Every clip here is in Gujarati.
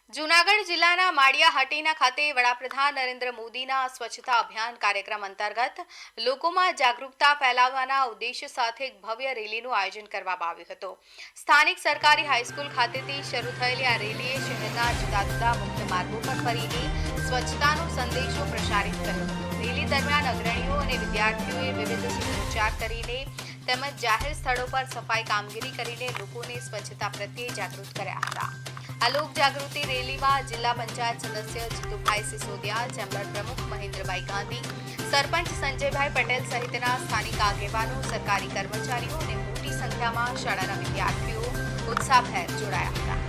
જૂનાગઢ જિલ્લાના માળિયાહાટીના ખાતે વડાપ્રધાન નરેન્દ્ર મોદીના સ્વચ્છતા અભિયાન કાર્યક્રમ અંતર્ગત લોકોમાં જાગૃતતા ફેલાવવાના ઉદ્દેશ્ય સાથે એક ભવ્ય રેલીનું આયોજન કરવામાં આવ્યું હતું। સ્થાનિક સરકારી હાઈસ્કૂલ ખાતેથી શરૂ થયેલી આ રેલીએ શહેરના જુદા જુદા મુખ્ય માર્ગો પર ફરીને સ્વચ્છતાનો સંદેશો પ્રસારિત કર્યો। રેલી દરમિયાન અગ્રણીઓ અને વિદ્યાર્થીઓએ વિવિધ સૂત્રોચ્ચાર કરીને તેમજ જાહેર સ્થળો પર સફાઈ કામગીરી કરીને લોકોને સ્વચ્છતા પ્રત્યે જાગૃત કર્યા હતા। આ લોક જાગૃતિ રેલીમાં જિલ્લા પંચાયત સદસ્ય જીતુભાઈ સિસોદિયા, ચેમ્બર પ્રમુખ મહેન્દ્રભાઈ ગાંધી, સરપંચ સંજયભાઈ પટેલ સહિતના સ્થાનિક આગેવાનો, સરકારી કર્મચારીઓ અને મોટી સંખ્યામાં શાળાના વિદ્યાર્થીઓ ઉત્સાહભેર જોડાયા હતા।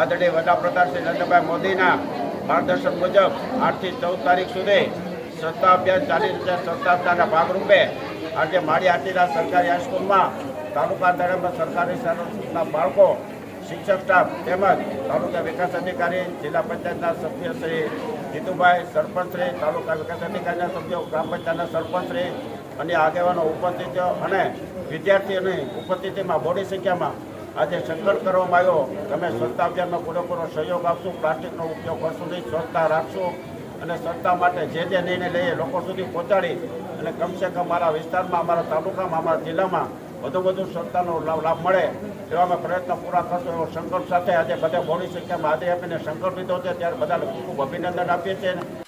આદરણીય વડાપ્રધાન શ્રી નરેન્દ્રભાઈ મોદીના માર્ગદર્શન મુજબ 8 થી 14 તારીખ સુધી સ્વચ્છતા અભિયાન ચાલી રહ્યું છે। સ્વચ્છતા અભિયાનના ભાગરૂપે આજે માળિયાહાટીના સરકારી હાઈસ્કૂલમાં તાલુકા દરમિયાન સરકારી શાળાના બાળકો, શિક્ષક સ્ટાફ તેમજ તાલુકા વિકાસ અધિકારી, જિલ્લા પંચાયતના સભ્ય શ્રી જીતુભાઈ, સરપંચશ્રી, તાલુકા વિકાસ અધિકારીના સભ્યો, ગ્રામ પંચાયતના સરપંચશ્રી અને આગેવાનો ઉપસ્થિત અને વિદ્યાર્થીઓની ઉપસ્થિતિમાં મોટી સંખ્યામાં આજે સંકલ્પ કરવામાં આવ્યો। તમે સ્વચ્છતા અભિયાનનો પૂરેપૂરો સહયોગ આપશો, પ્લાસ્ટિકનો ઉપયોગ કરશું નહીં, સ્વચ્છતા રાખશું અને સ્વચ્છતા માટે જે નિર્ણય લઈએ લોકો સુધી પહોંચાડી અને કમસે કમ અમારા વિસ્તારમાં, અમારા તાલુકામાં, અમારા જિલ્લામાં વધુ સ્વચ્છતાનો લાભ મળે એવા અમે પ્રયત્ન પૂરા કરશું એવો સંકલ્પ સાથે આજે બધા મોટી સંખ્યામાં આજે આપીને સંકલ્પ લીધો છે। ત્યારે બધાને ખૂબ અભિનંદન આપીએ છીએ।